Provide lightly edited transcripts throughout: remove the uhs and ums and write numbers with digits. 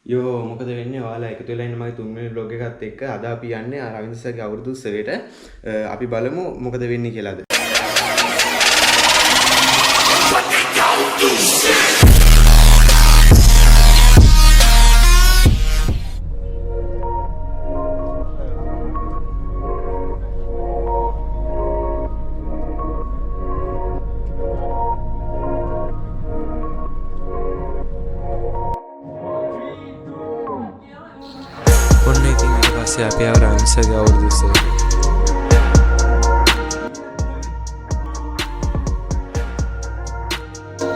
යෝ මොකද වෙන්නේ ඔයාලා එකතු වෙලා ඉන්න මගේ තුන්වෙනි බ්ලොග් එකත් එක්ක අද අපි යන්නේ රවින්ද්‍ර සර්ගේ අවුරුදු උත්සවයට අපි බලමු මොකද වෙන්නේ කියලාද ඔන්න ඉතින් ඊට පස්සේ අපි ආව රවින්ද්‍ර සර්ගේ අවුරුදු උත්සවයට.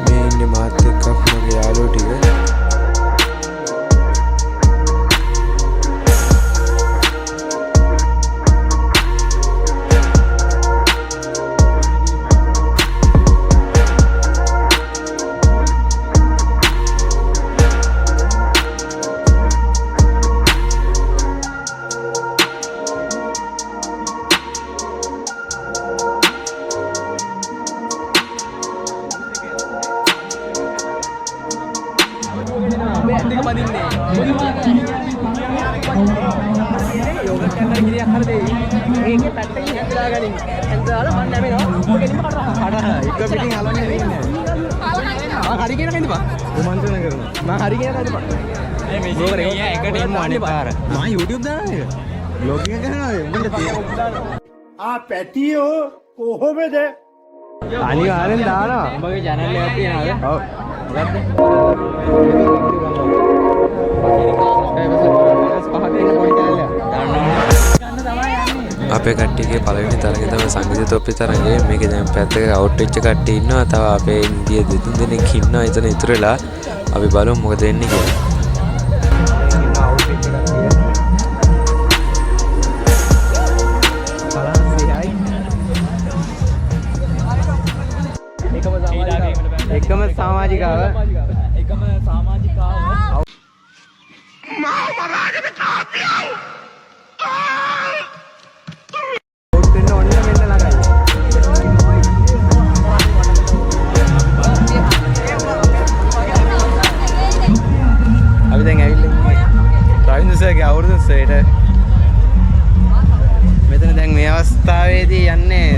මේ ඉන්නේ මාත් එක්ක මගේ යාළුවෝ ටික. පැටියෝ කොහොමද අනිවාර්යෙන් දානවා උඹගේ channel එකක් තියෙනවද? ඔව්. අපේ කට්ටියගේ පළවෙනි තරඟේ තමයි සංගීත තොප්පි තරඟය. මේකේ දැන් පැත්තක අවුට් වෙච්ච කට්ටිය ඉන්නවා. තව අපේ ඉන්දිය දෙතුන් දෙනෙක් ඉන්නවා. එතන ඉතුරු වෙලා අපි බලමු මොකද වෙන්නේ කියලා. එකම සමාජිකාව අපි දැන් ඇවිල්ලා ඉන්නේ රවින්ද්‍ර සර්ගේ අවුරුදු උත්සවයට. මෙතන දැන් මේ අවස්ථාවේදී යන්නේ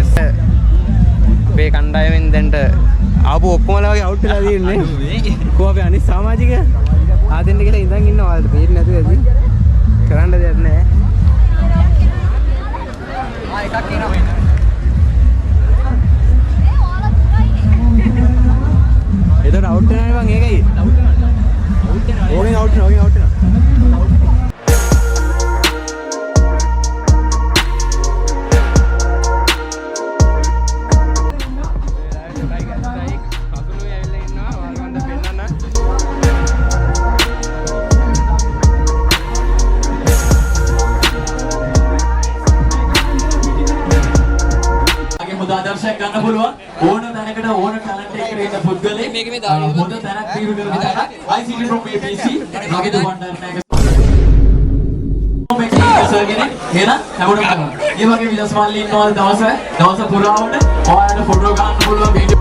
අපේ කණ්ඩායමෙන් දැන්ට ආපු ඔක්කොමලා වගේ අවුට් වෙලා තියෙන්නේ. කොහොම අපි අනිත් සමාජිකයා ආදෙන්න කියලා ඉඳන් ඉන්නවා. ඔයාලට පේන්නේ නැතුව ඇති. කරන්න දෙයක් නැහැ. එකක් එනවා. එතකොට අවුට් වෙනවා මං ඒකයි. ඕකෙන් අවුට් වෙනවා. ආදර්ශයක් ගන්න පුළුවන් ඕන තැනකට ඕන ටැලන්ට් එකකට ඉන්න පුද්ගලෙක් හොඳ තැනක් දීලා කරන තැන ICT from APC රවිද වණ්ඩරනායක මේක සර්ගෙන එන හැමෝටම කරනවා. මේ වගේ විදස්මාල්ලි ඉන්නවා දවස පුරාවට ඔයාලට ෆොටෝ ගන්න පුළුවන් වීඩියෝ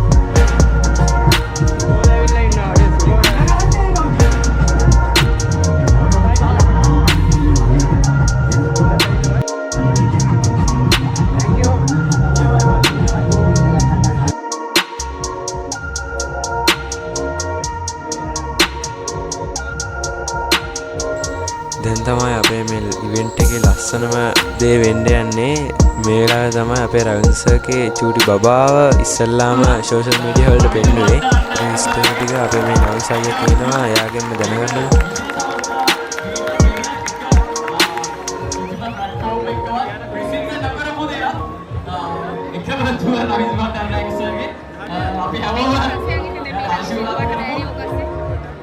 දැන් තමයි අපේ මේ ඉවෙන්ට් එකේ ලස්සනම දේ වෙන්න යන්නේ. මේ වෙලාවේ තමයි අපේ රවින්ද්‍ර සර්ගේ චූටි බබාව ඉස්සල්ලාම සෝෂල් මීඩියා වලට පෙන්නුවේ. මේ ස්ටෝරි ටික අපේ මේ නවිසයිය කියනවා. එයාගෙන්ම දැනගන්න. අපි හැමෝම ආශිර්වාද කරමු.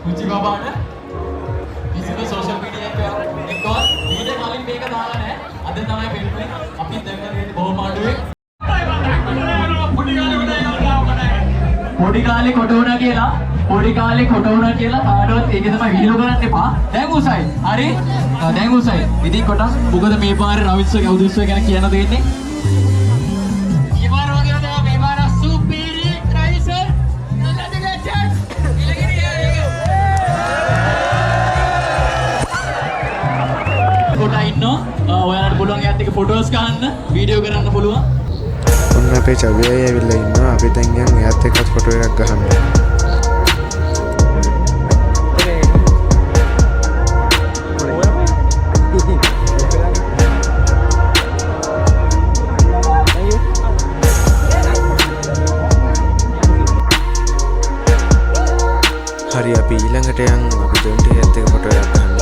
කුචි බබාට කිසිම සෝෂල් මීඩියා එකවත් ඊට කලින් මේක දාලා නැහැ. අද තමයි පෙන්නුවේ. අපි දැන් කරන්නේ බොහොම අඩුවේ. පොඩි කාලේ කොට වුණා කියලා කාටවත් ඒක තමයි විහිළු කරන්න එපා. දැන් උසයි. හරි? දැන් උසයි. ඉතින් කොට මොකද මේ පාරේ රවින්ද්‍ර සර්ගේ අවුරුදු උත්සවය ගැන කියන්න දෙන්නේ? ෆොටෝස් ගන්න වීඩියෝ කරන්න පුළුවන්. ඔන්න අපේ චවියයි ඇවිල්ලා ඉන්නවා. අපි දැන් යන් එයාත් එක්කත් ෆොටෝ එකක් ගහන්න. හරි අපි ඊළඟට යන් අපි දෙන්ට එයාත් එක්ක ෆොටෝ එකක් ගහන්න.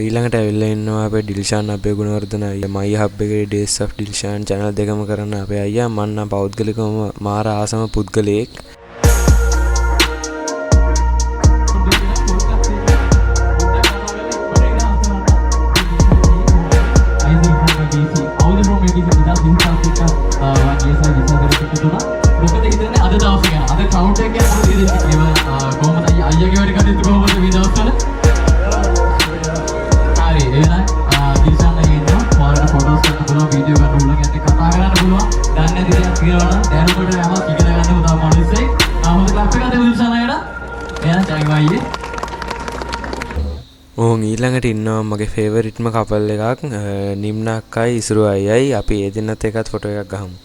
ඊළඟට ඇවිල්ලා ඉන්නවා අපේ ඩිල්ෂාන් අපේ ගුණවර්ධන අයියා මයි හබ් එකේ ඩේස් ඔෆ් ඩිල්ෂාන් channel දෙකම කරන අපේ අයියා මම නම් පෞද්ගලිකවම මාර ආසම පුද්ගලයෙක්. ඊළඟට ඉන්නවා මගේ ෆේවරිට්ම කපල් එකක් නිම්න අක්කයි ඉසුරු අයියයි. අපි ඒ දෙන්නත් එක්කත් ෆොටෝ එකක් ගහමු.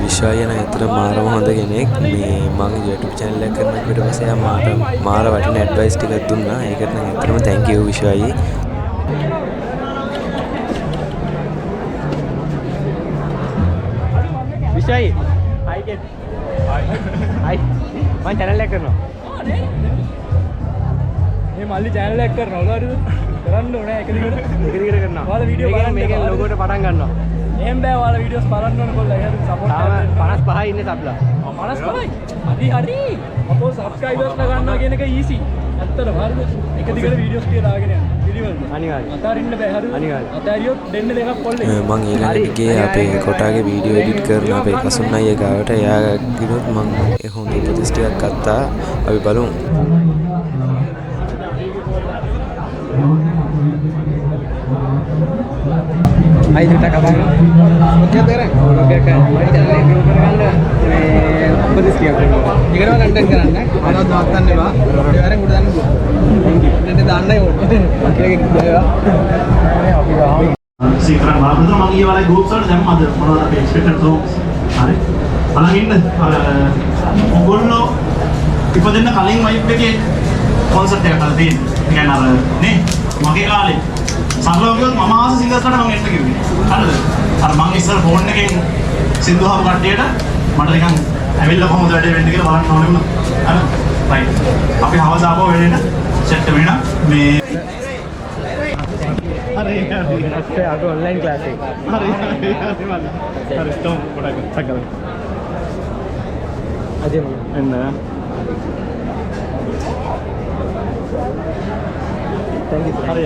විශ්වායන ඇතර මාරම හොඳ කෙනෙක්. මේ මම YouTube channel එක කරන ඊට පස්සේ යා මාර වටින ඇඩ්වයිස් ටිකක් දුන්නා. ඒකට නම් ඇත්තටම thank you විශ්වායි. විශ්වායි හයි කෙන් හයි මම channel එක කරනවා. මේ මල්ලි channel එක කරනවා නේද? කරන්න ඕනේ එක දිගට කරනවා. ඔයාලා වීඩියෝ බලන්න මේකෙන් logo එක පටන් ගන්නවා. එහෙම බෑ ඔයාලා වීඩියෝස් බලන්න ඕන කොල්ලා. එහෙනම් සපෝට් කරන්න. 55 ඉන්නේ සබ්ලා. 55යි. හරි. අපෝ සබ්ස්ක්‍රයිබර්ස් ලා ගන්නවා කියන එක ඊසි. ඇත්තටම හරිද? එක දිගට වීඩියෝස් ටික දාගෙන යන්න. පිළිවෙලද? අනිවාර්යයෙන්. අතාරින්න බෑ හරිද? අනිවාර්යයෙන්. අතාරියොත් දෙන්න දෙකක් කොල්ලේ. මම ඊළඟට ගියේ අපේ කොටාගේ වීඩියෝ එඩිට් කරන අපේ කසුන් අයියා ගාවට. එයා ගිරුත් මම හොඳ උපදෙස් ටිකක් ගත්තා. අපි බලමු. Hai cerita kabar. Oke terang. Oke kan. Mari channel එක grow කරගන්න මේ උපදෙස් ටිකක් දෙනවා. ඊකරව ලන්ඩන් කරන්න. අනවත් නවත්තන්න එපා. ඒ වරෙන් උඩ දාන්න පුළුවන්. දෙන්න දාන්නයි ඕනේ. ඒකෙන් ගියා. අපි ගහමු. සීක්‍රන් වාපුදා මම ඊයේ වල ගෲප්ස් වල දැම්මද මොනවද අපි එක්ස්පෙක්ටඩ් සෝන්ග්ස්. හරි. බලන් ඉන්න. ඔයගොල්ලෝ ඉපදෙන්න කලින් වයිබ් එකේ කොන්සර්ට් එකක් කරලා තියෙනවා. ඒ කියන්නේ අර නේ මගේ කාලේ සරලව කිව්වොත් මම ආස සිංගර්ස්ලට මම එන්න කිව්වේ. හරිද? අර මම ඉස්සර ෆෝන් එකෙන් සින්දුහම කට්ටියට මට නිකන් ඇවිල්ලා කොහොමද වැඩේ වෙන්නේ කියලා බලන්න ඕනේ වුණා. හරි. රයිට්. අපි හවස ආපහු වෙලෙන්න සෙට් වෙන්න මේ හරි හරි. අපේ අද ඔන්ලයින් ක්ලාස් එක. හරි හරි. හරි ස්ටෝම් පොඩක් සකල. අදේ මම එන්න. thank you. හරි.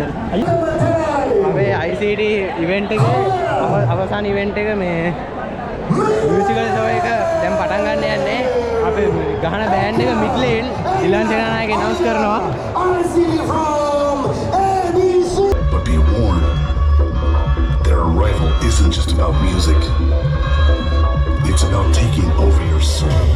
අපේ ICT ඉවෙන්ට් එකේ අවසාන ඉවෙන්ට් එක මේ මියුසිකල් ෂෝ එක දැන් පටන් ගන්න යන්නේ. අපේ ගහන බෑන්ඩ් එක මිඩ්ලේන් ඊළඟ සේනානායක අනවුන්ස් කරනවා. But be warned, their arrival isn't just about music. It's about taking over your soul.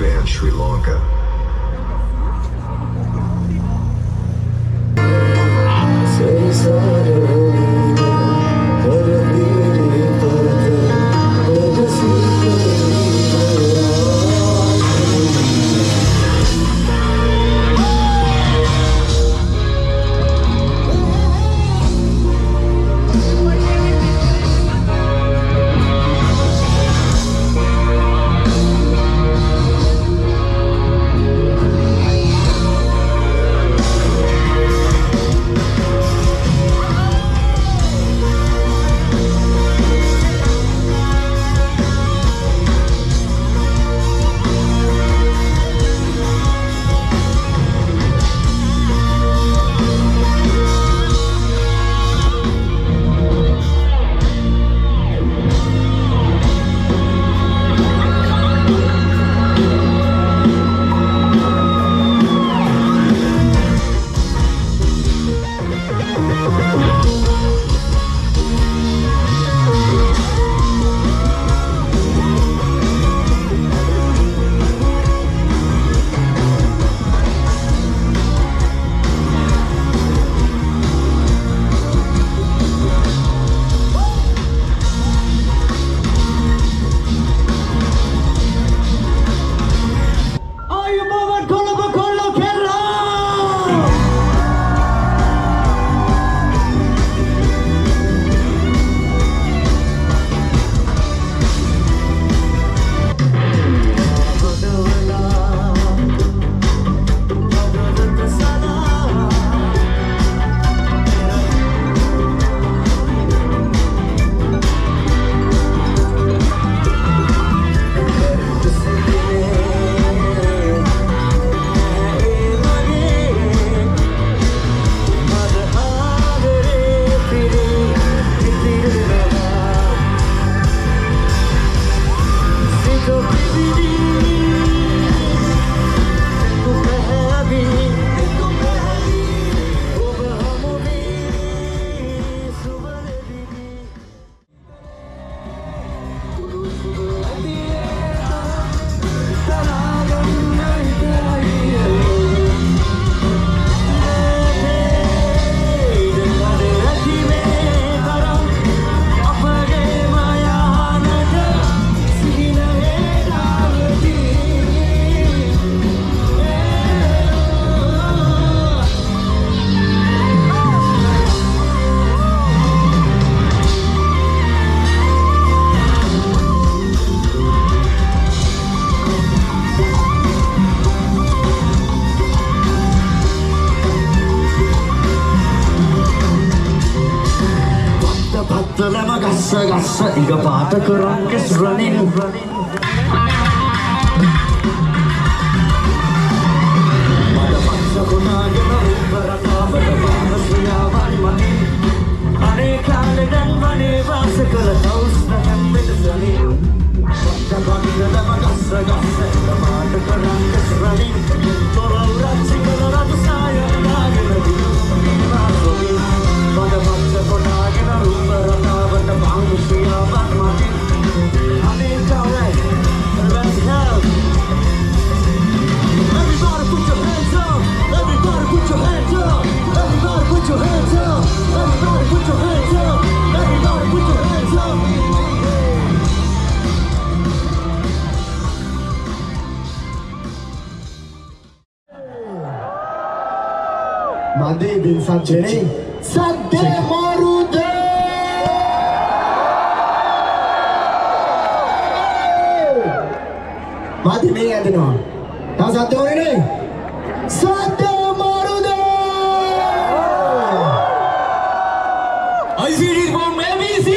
span Sri Lanka. Gassa iga paata kerangkes running. Pada paksa kunage berata pada panas yawan mati. Aneka dan maneva sekala taus dan medesani. Pada paksa lama gassa iga paata kerangkes running. Tolong raci kalau ratu saya lagi lagi. Pada paksa kunage berata pada panas yawan mati. Aneka let's help. Everybody put your hands up. Everybody put your hands up. Everybody put your hands up. Everybody put your hands up. Everybody put your hands up. Mandi bin Sajjani Sadde Marude Madi me adeno Ta sadde hone ne Sadde Marude ICD from ABC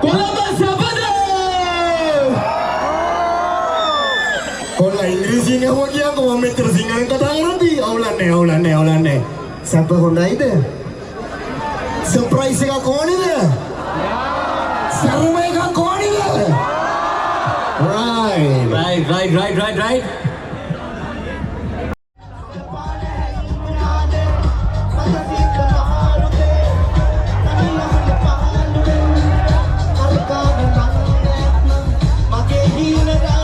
Kolaba Sabada Kolla Ingresi ne ho gaya ko meter singalan kata ngerti awlanne Sapa hondai de surprise ka kaun ide sarve ka kaun ide right Make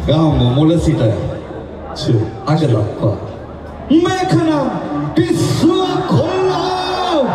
ගාම මුල සිට අග දක්වා මේකනම් පිස්සුව කොල්ලෝ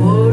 Oh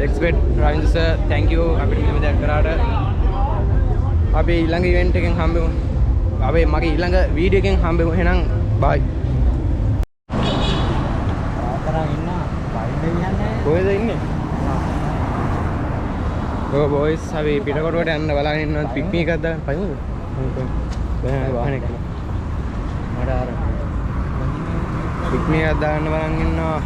expert Ravindra sir thank you අපිට මෙහෙම දෙයක් කරාට. අපි ඊළඟ ඉවෙන්ට් එකෙන් හම්බෙමු. අපි මගේ ඊළඟ වීඩියෝ එකෙන් හම්බෙමු. එහෙනම් bye. කොහෙද ඉන්නේ? ඔය බොයිස් අපි පිටකොටුවට යන්න බලාගෙන ඉන්නවා පික්නික් එකක් දාන්න පයිමුද? බෑ වාහනේ කරලා. මට අර පික්නික් එකක් දාන්න බලන් ඉන්නවා.